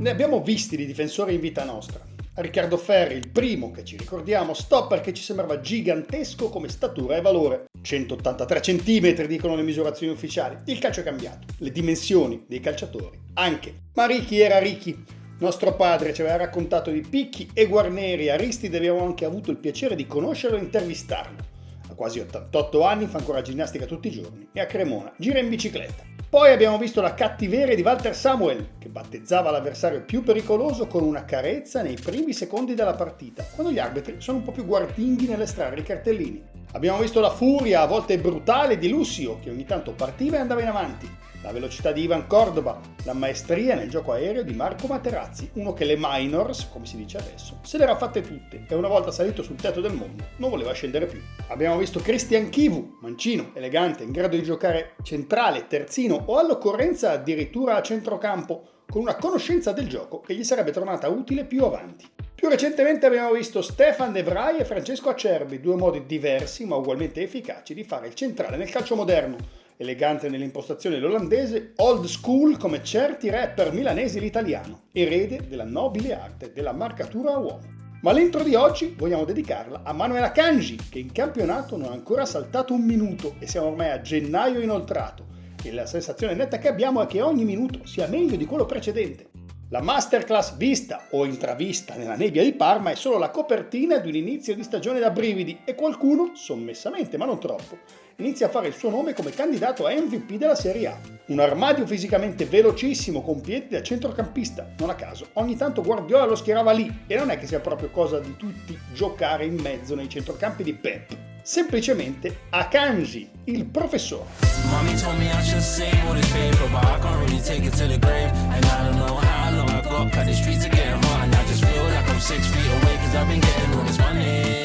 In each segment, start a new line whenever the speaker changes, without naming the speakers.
Ne abbiamo visti di difensori in vita nostra. Riccardo Ferri, il primo che ci ricordiamo, stopper che ci sembrava gigantesco come statura e valore. 183 cm dicono le misurazioni ufficiali. Il calcio è cambiato, le dimensioni dei calciatori anche. Ma Ricky era Ricky. Nostro padre ci aveva raccontato di picchi e guarneri. Aristide abbiamo anche avuto il piacere di conoscerlo e intervistarlo. A quasi 88 anni fa ancora ginnastica tutti i giorni e a Cremona gira in bicicletta. Poi abbiamo visto la cattiveria di Walter Samuel, che battezzava l'avversario più pericoloso con una carezza nei primi secondi della partita, quando gli arbitri sono un po' più guardinghi nell'estrarre i cartellini. Abbiamo visto la furia, a volte brutale, di Lucio, che ogni tanto partiva e andava in avanti, la velocità di Ivan Cordoba, la maestria nel gioco aereo di Marco Materazzi, uno che le minors, come si dice adesso, se le era fatte tutte e una volta salito sul tetto del mondo non voleva scendere più. Abbiamo visto Christian Chivu, mancino, elegante, in grado di giocare centrale, terzino o all'occorrenza addirittura a centrocampo, con una conoscenza del gioco che gli sarebbe tornata utile più avanti. Più recentemente abbiamo visto Stefan De Vrij e Francesco Acerbi, due modi diversi ma ugualmente efficaci di fare il centrale nel calcio moderno. Elegante nell'impostazione l'olandese, old school come certi rapper milanesi l'italiano, erede della nobile arte della marcatura a uomo. Ma l'intro di oggi vogliamo dedicarla a Manuel Akanji, che in campionato non ha ancora saltato un minuto e siamo ormai a gennaio inoltrato, e la sensazione netta che abbiamo è che ogni minuto sia meglio di quello precedente. La masterclass vista o intravista nella nebbia di Parma è solo la copertina di un inizio di stagione da brividi e qualcuno, sommessamente ma non troppo, inizia a fare il suo nome come candidato a MVP della Serie A. Un armadio fisicamente velocissimo con piedi da centrocampista, non a caso. Ogni tanto Guardiola lo schierava lì e non è che sia proprio cosa di tutti giocare in mezzo nei centrocampi di Pep. Semplicemente Akanji, il professore. Mommy told me I should sing all this paper, but I can't really take it to the grave. And I don't know how long I got, cause the streets are getting hot. And I just feel like I'm 6 feet away, cause I've been getting all this money.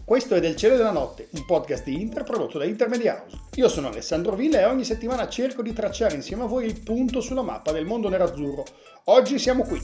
Questo è Del cielo e della notte, un podcast di Inter prodotto da Intermedia House. Io sono Alessandro Villa e ogni settimana cerco di tracciare insieme a voi il punto sulla mappa del mondo nerazzurro. Oggi siamo qui.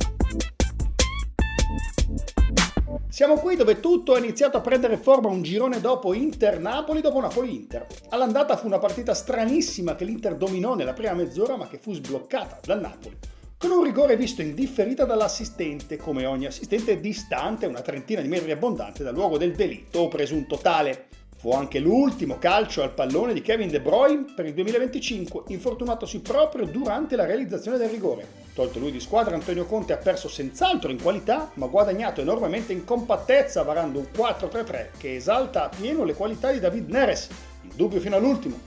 Siamo qui dove tutto è iniziato a prendere forma un girone dopo Inter-Napoli, dopo Napoli-Inter. All'andata fu una partita stranissima che l'Inter dominò nella prima mezz'ora ma che fu sbloccata dal Napoli, con un rigore visto in differita dall'assistente, come ogni assistente distante una trentina di metri abbondante dal luogo del delitto o presunto tale. Fu anche l'ultimo calcio al pallone di Kevin De Bruyne per il 2025, infortunatosi proprio durante la realizzazione del rigore. Tolto lui di squadra, Antonio Conte ha perso senz'altro in qualità, ma guadagnato enormemente in compattezza varando un 4-3-3 che esalta a pieno le qualità di David Neres, in dubbio fino all'ultimo,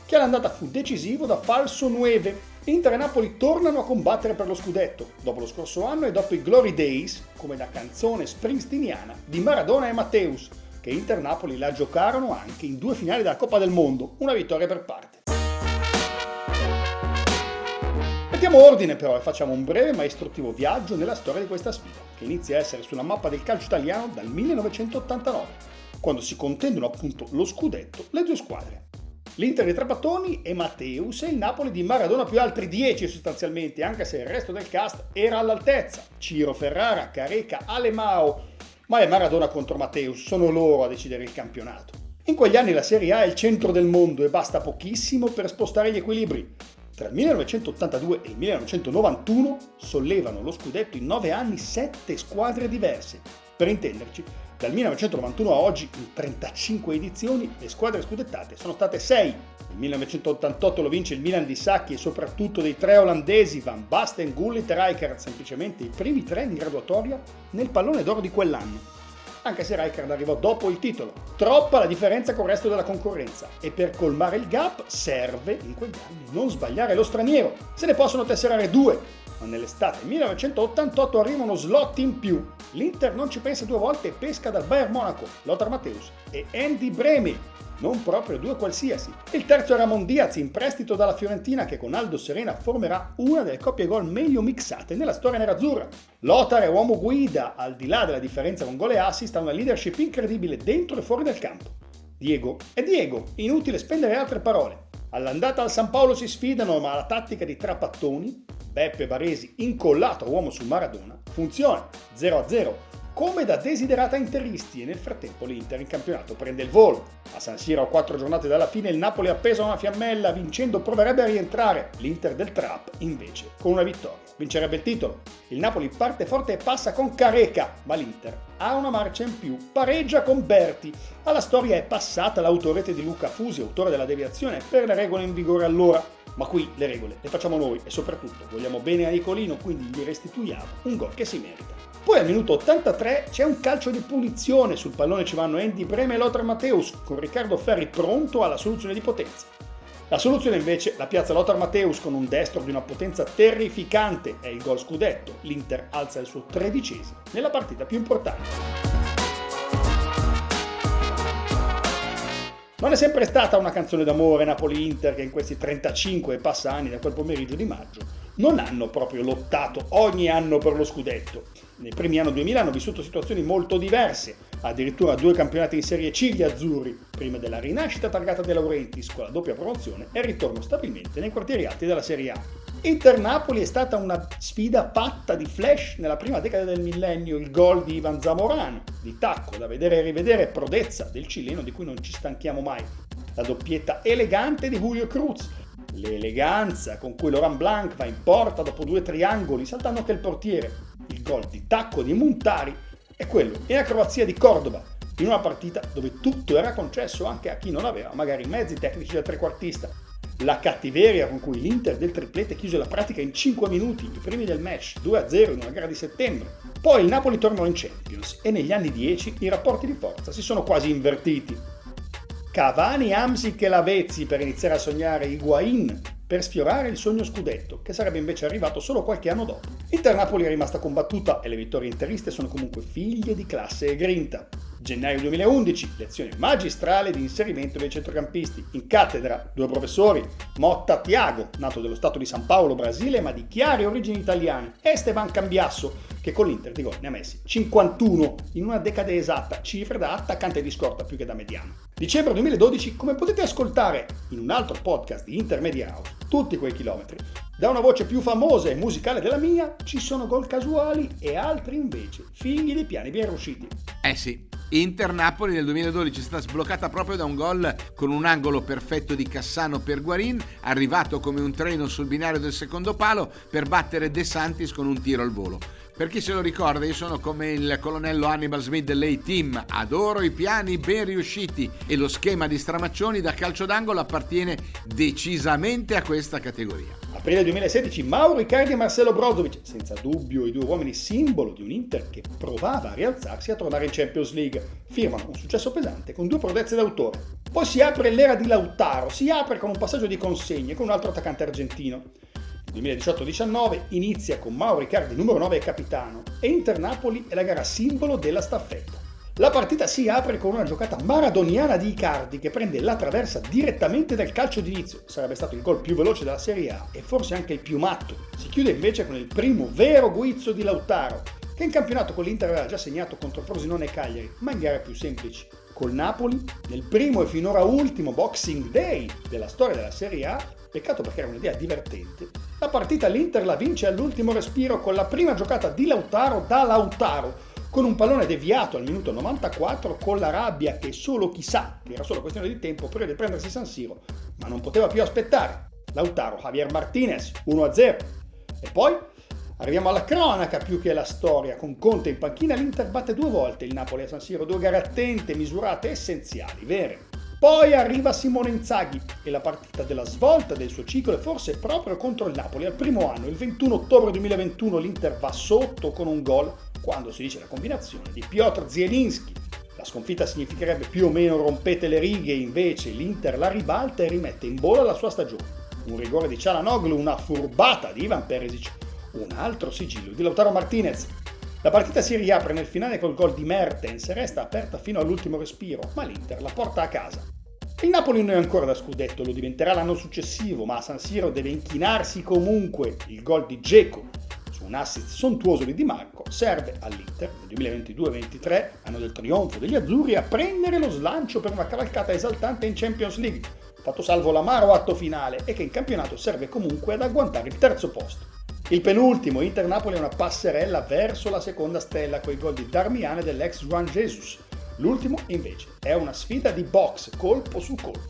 che all'andata fu decisivo da falso 9. Inter e Napoli tornano a combattere per lo scudetto, dopo lo scorso anno e dopo i Glory Days, come da canzone springsteeniana, di Maradona e Matteus, che Inter e Napoli la giocarono anche in 2 finali della Coppa del Mondo, una vittoria per parte. Mettiamo ordine però e facciamo un breve ma istruttivo viaggio nella storia di questa sfida, che inizia a essere sulla mappa del calcio italiano dal 1989, quando si contendono appunto lo scudetto le due squadre. L'Inter di Trapattoni e Matteus e il Napoli di Maradona più altri 10 sostanzialmente, anche se il resto del cast era all'altezza. Ciro Ferrara, Careca, Alemao, ma è Maradona contro Matteus, sono loro a decidere il campionato. In quegli anni la Serie A è il centro del mondo e basta pochissimo per spostare gli equilibri. Tra il 1982 e il 1991 sollevano lo scudetto in 9 anni 7 squadre diverse. Per intenderci, dal 1991 a oggi, in 35 edizioni, le squadre scudettate sono state 6. Nel 1988 lo vince il Milan di Sacchi e soprattutto dei 3 olandesi, Van Basten, Gullit e Rijkaard, semplicemente i primi 3 in graduatoria nel pallone d'oro di quell'anno. Anche se Rijkaard arrivò dopo il titolo. Troppa la differenza con il resto della concorrenza e per colmare il gap serve, in quegli anni, non sbagliare lo straniero. Se ne possono tesserare 2. Ma nell'estate 1988 arriva uno slot in più. L'Inter non ci pensa 2 volte e pesca dal Bayern Monaco, Lothar Matthäus e Andy Brehme, non proprio 2 qualsiasi. Il terzo è Ramon Diaz, in prestito dalla Fiorentina, che con Aldo Serena formerà una delle coppie gol meglio mixate nella storia nerazzurra. Lothar è uomo guida, al di là della differenza con gol e assist, ha una leadership incredibile dentro e fuori del campo. Diego è Diego, inutile spendere altre parole. All'andata al San Paolo si sfidano, ma la tattica di Trapattoni, Beppe Baresi incollato a uomo su Maradona, funziona. 0-0. come da desiderata interisti e nel frattempo l'Inter in campionato prende il volo. A San Siro, a 4 giornate dalla fine, il Napoli appesa a una fiammella, vincendo proverebbe a rientrare. L'Inter del Trap invece con una vittoria vincerebbe il titolo. Il Napoli parte forte e passa con Careca, ma l'Inter ha una marcia in più, pareggia con Berti. Alla storia è passata l'autorete di Luca Fusi, autore della deviazione, per le regole in vigore allora. Ma qui le regole le facciamo noi e soprattutto vogliamo bene a Nicolino, quindi gli restituiamo un gol che si merita. Poi al minuto 83 c'è un calcio di punizione, sul pallone ci vanno Andy Breme e Lothar Matthäus, con Riccardo Ferri pronto alla soluzione di potenza. La soluzione invece la piazza Lothar Matthäus con un destro di una potenza terrificante, è il gol scudetto. L'Inter alza il suo 13° nella partita più importante. Non è sempre stata una canzone d'amore Napoli-Inter che in questi 35 e passa anni da quel pomeriggio di maggio non hanno proprio lottato ogni anno per lo scudetto. Nei primi anni 2000 hanno vissuto situazioni molto diverse, addirittura 2 campionati in Serie C gli azzurri, prima della rinascita targata De Laurentiis con la doppia promozione e il ritorno stabilmente nei quartieri alti della Serie A. Inter-Napoli è stata una sfida fatta di flash nella prima decada del millennio, il gol di Ivan Zamorano, di tacco da vedere e rivedere, prodezza del cileno di cui non ci stanchiamo mai, la doppietta elegante di Julio Cruz, l'eleganza con cui Laurent Blanc va in porta dopo 2 triangoli saltando anche il portiere, il gol di tacco di Muntari e quello in acrobazia di Cordoba, in una partita dove tutto era concesso anche a chi non aveva magari i mezzi tecnici da trequartista. La cattiveria con cui l'Inter del triplete chiuse la pratica in 5 minuti, i primi del match, 2-0 in una gara di settembre. Poi il Napoli tornò in Champions e negli anni 10 i rapporti di forza si sono quasi invertiti. Cavani, Hamsik e Lavezzi per iniziare a sognare Higuain per sfiorare il sogno scudetto, che sarebbe invece arrivato solo qualche anno dopo. Inter-Napoli è rimasta combattuta e le vittorie interiste sono comunque figlie di classe e grinta. Gennaio 2011, lezione magistrale di inserimento dei centrocampisti. In cattedra, 2 professori, Motta Tiago, nato dello stato di San Paolo, Brasile, ma di chiare origini italiane, e Esteban Cambiasso, che con l'Inter di gol ne ha messi 51 in una decade esatta, cifre da attaccante di scorta più che da mediano. Dicembre 2012, come potete ascoltare in un altro podcast di Intermedia House, tutti quei chilometri, da una voce più famosa e musicale della mia, ci sono gol casuali e altri invece figli di piani ben riusciti.
Sì, Inter-Napoli nel 2012 è stata sbloccata proprio da un gol con un angolo perfetto di Cassano per Higuain, arrivato come un treno sul binario del secondo palo per battere De Santis con un tiro al volo. Per chi se lo ricorda, io sono come il colonnello Hannibal Smith dell'A-Team, adoro i piani ben riusciti e lo schema di Stramaccioni da calcio d'angolo appartiene decisamente a questa categoria.
Aprile 2016, Mauro Icardi e Marcelo Brozovic, senza dubbio i 2 uomini simbolo di un Inter che provava a rialzarsi e a tornare in Champions League, firmano un successo pesante con 2 prodezze d'autore. Poi si apre l'era di Lautaro, si apre con un passaggio di consegne con un altro attaccante argentino. Il 2018-19 inizia con Mauro Icardi numero 9 e capitano e Inter-Napoli è la gara simbolo della staffetta. La partita si apre con una giocata maradoniana di Icardi che prende la traversa direttamente dal calcio d'inizio. Sarebbe stato il gol più veloce della Serie A e forse anche il più matto. Si chiude invece con il primo vero guizzo di Lautaro, che in campionato con l'Inter aveva già segnato contro Frosinone e Cagliari, ma in gare più semplici. Col Napoli, nel primo e finora ultimo Boxing Day della storia della Serie A, peccato perché era un'idea divertente, la partita l'Inter la vince all'ultimo respiro con la prima giocata di Lautaro da Lautaro, con un pallone deviato al minuto 94 con la rabbia che solo chi sa, che era solo questione di tempo prima di prendersi San Siro, ma non poteva più aspettare. Lautaro, Javier Martinez, 1-0. E poi arriviamo alla cronaca più che alla storia. Con Conte in panchina l'Inter batte 2 volte il Napoli a San Siro, 2 gare attente, misurate, essenziali, vere. Poi arriva Simone Inzaghi e la partita della svolta del suo ciclo è forse proprio contro il Napoli. Al primo anno, il 21 ottobre 2021, l'Inter va sotto con un gol quando si dice la combinazione di Piotr Zielinski. La sconfitta significherebbe più o meno rompete le righe, invece l'Inter la ribalta e rimette in bolla la sua stagione. Un rigore di Çalhanoğlu, una furbata di Ivan Perisic, un altro sigillo di Lautaro Martinez. La partita si riapre nel finale col gol di Mertens e resta aperta fino all'ultimo respiro, ma l'Inter la porta a casa. Il Napoli non è ancora da scudetto, lo diventerà l'anno successivo, ma a San Siro deve inchinarsi comunque. Il gol di Dzeko su un assist sontuoso di Di Marco serve all'Inter nel 2022-23, anno del trionfo degli azzurri, a prendere lo slancio per una cavalcata esaltante in Champions League, fatto salvo l'amaro atto finale e che in campionato serve comunque ad agguantare il terzo posto. Il penultimo, Inter-Napoli, è una passerella verso la seconda stella con i gol di Darmian e dell'ex Juan Jesus. L'ultimo, invece, è una sfida di box, colpo su colpo.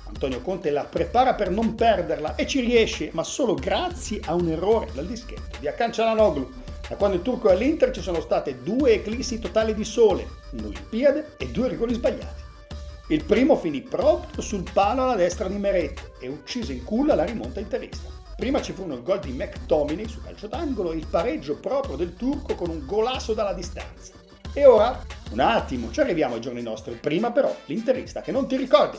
Antonio Conte la prepara per non perderla e ci riesce, ma solo grazie a un errore dal dischetto di Hakan Çalhanoğlu. Da quando il turco è all'Inter ci sono state 2 eclissi totali di sole, un'Olimpiade e 2 rigori sbagliati. Il primo finì proprio sul palo alla destra di Meret e uccise in culla la rimonta interista. Prima ci furono il gol di McTominay su calcio d'angolo e il pareggio proprio del turco con un golasso dalla distanza. E ora, un attimo, ci arriviamo ai giorni nostri. Prima però, l'interista che non ti ricordi.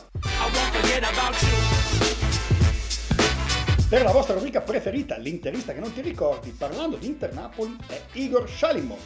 Per la vostra rubrica preferita, l'interista che non ti ricordi, parlando di Inter-Napoli, è Igor Shalimov.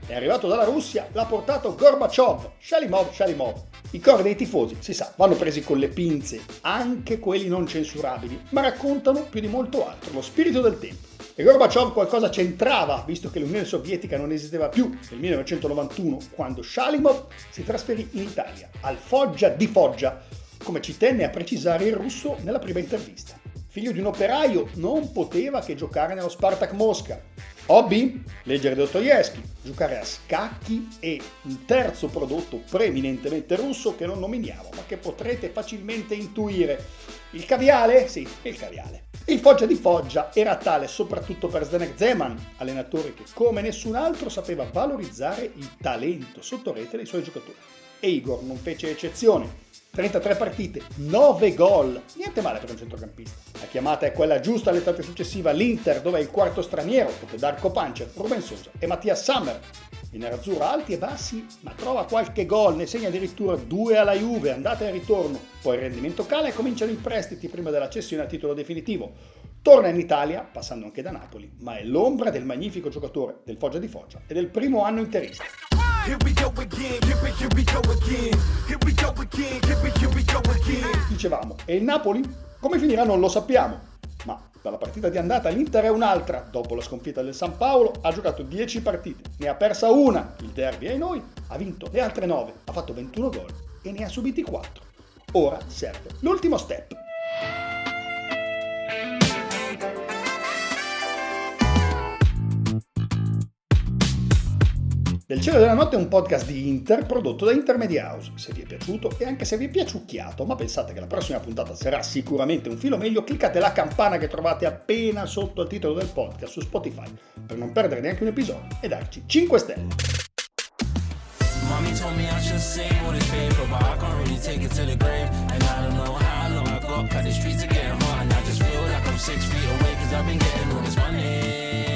È arrivato dalla Russia, l'ha portato Gorbaciov. Shalimov. I cori dei tifosi, si sa, vanno presi con le pinze, anche quelli non censurabili, ma raccontano più di molto altro lo spirito del tempo. E Gorbaciov qualcosa c'entrava, visto che l'Unione Sovietica non esisteva più nel 1991, quando Shalimov si trasferì in Italia, al Foggia di Foggia, come ci tenne a precisare il russo nella prima intervista. Figlio di un operaio, non poteva che giocare nello Spartak Mosca. Hobby? Leggere Dostoevskij, giocare a scacchi e un terzo prodotto preeminentemente russo che non nominiamo, ma che potrete facilmente intuire. Il caviale? Sì, il caviale. Il Foggia di Foggia era tale soprattutto per Zdeněk Zeman, allenatore che come nessun altro sapeva valorizzare il talento sotto rete dei suoi giocatori. E Igor non fece eccezione. 33 partite, 9 gol, niente male per un centrocampista. La chiamata è quella giusta l'estate successiva all'Inter, dove è il quarto straniero, dopo Darko Pančer, Ruben Sosa e Mattias Sammer. Il nerazzurro alti e bassi, ma trova qualche gol, ne segna addirittura 2 alla Juve, andata e ritorno. Poi il rendimento cala e cominciano i prestiti prima della cessione a titolo definitivo. Torna in Italia, passando anche da Napoli, ma è l'ombra del magnifico giocatore del Foggia di Foggia e del primo anno interista. Dicevamo, e il Napoli? Come finirà non lo sappiamo, ma dalla partita di andata l'Inter è un'altra. Dopo la sconfitta del San Paolo ha giocato 10 partite, ne ha persa una, il derby ai noi, ha vinto le altre 9, ha fatto 21 gol e ne ha subiti 4. Ora serve l'ultimo step. Del cielo della notte è un podcast di Inter prodotto da Intermedia House. Se vi è piaciuto e anche se vi è piaciucchiato, ma pensate che la prossima puntata sarà sicuramente un filo meglio, cliccate la campana che trovate appena sotto al titolo del podcast su Spotify per non perdere neanche un episodio e darci 5 stelle. Mommy told me I should sing all this paper, but I can't really take it to the grave. And I don't know how long I got, 'cause the streets are getting hot, and I just feel like I'm 6 feet away, 'cause I've been getting all this money.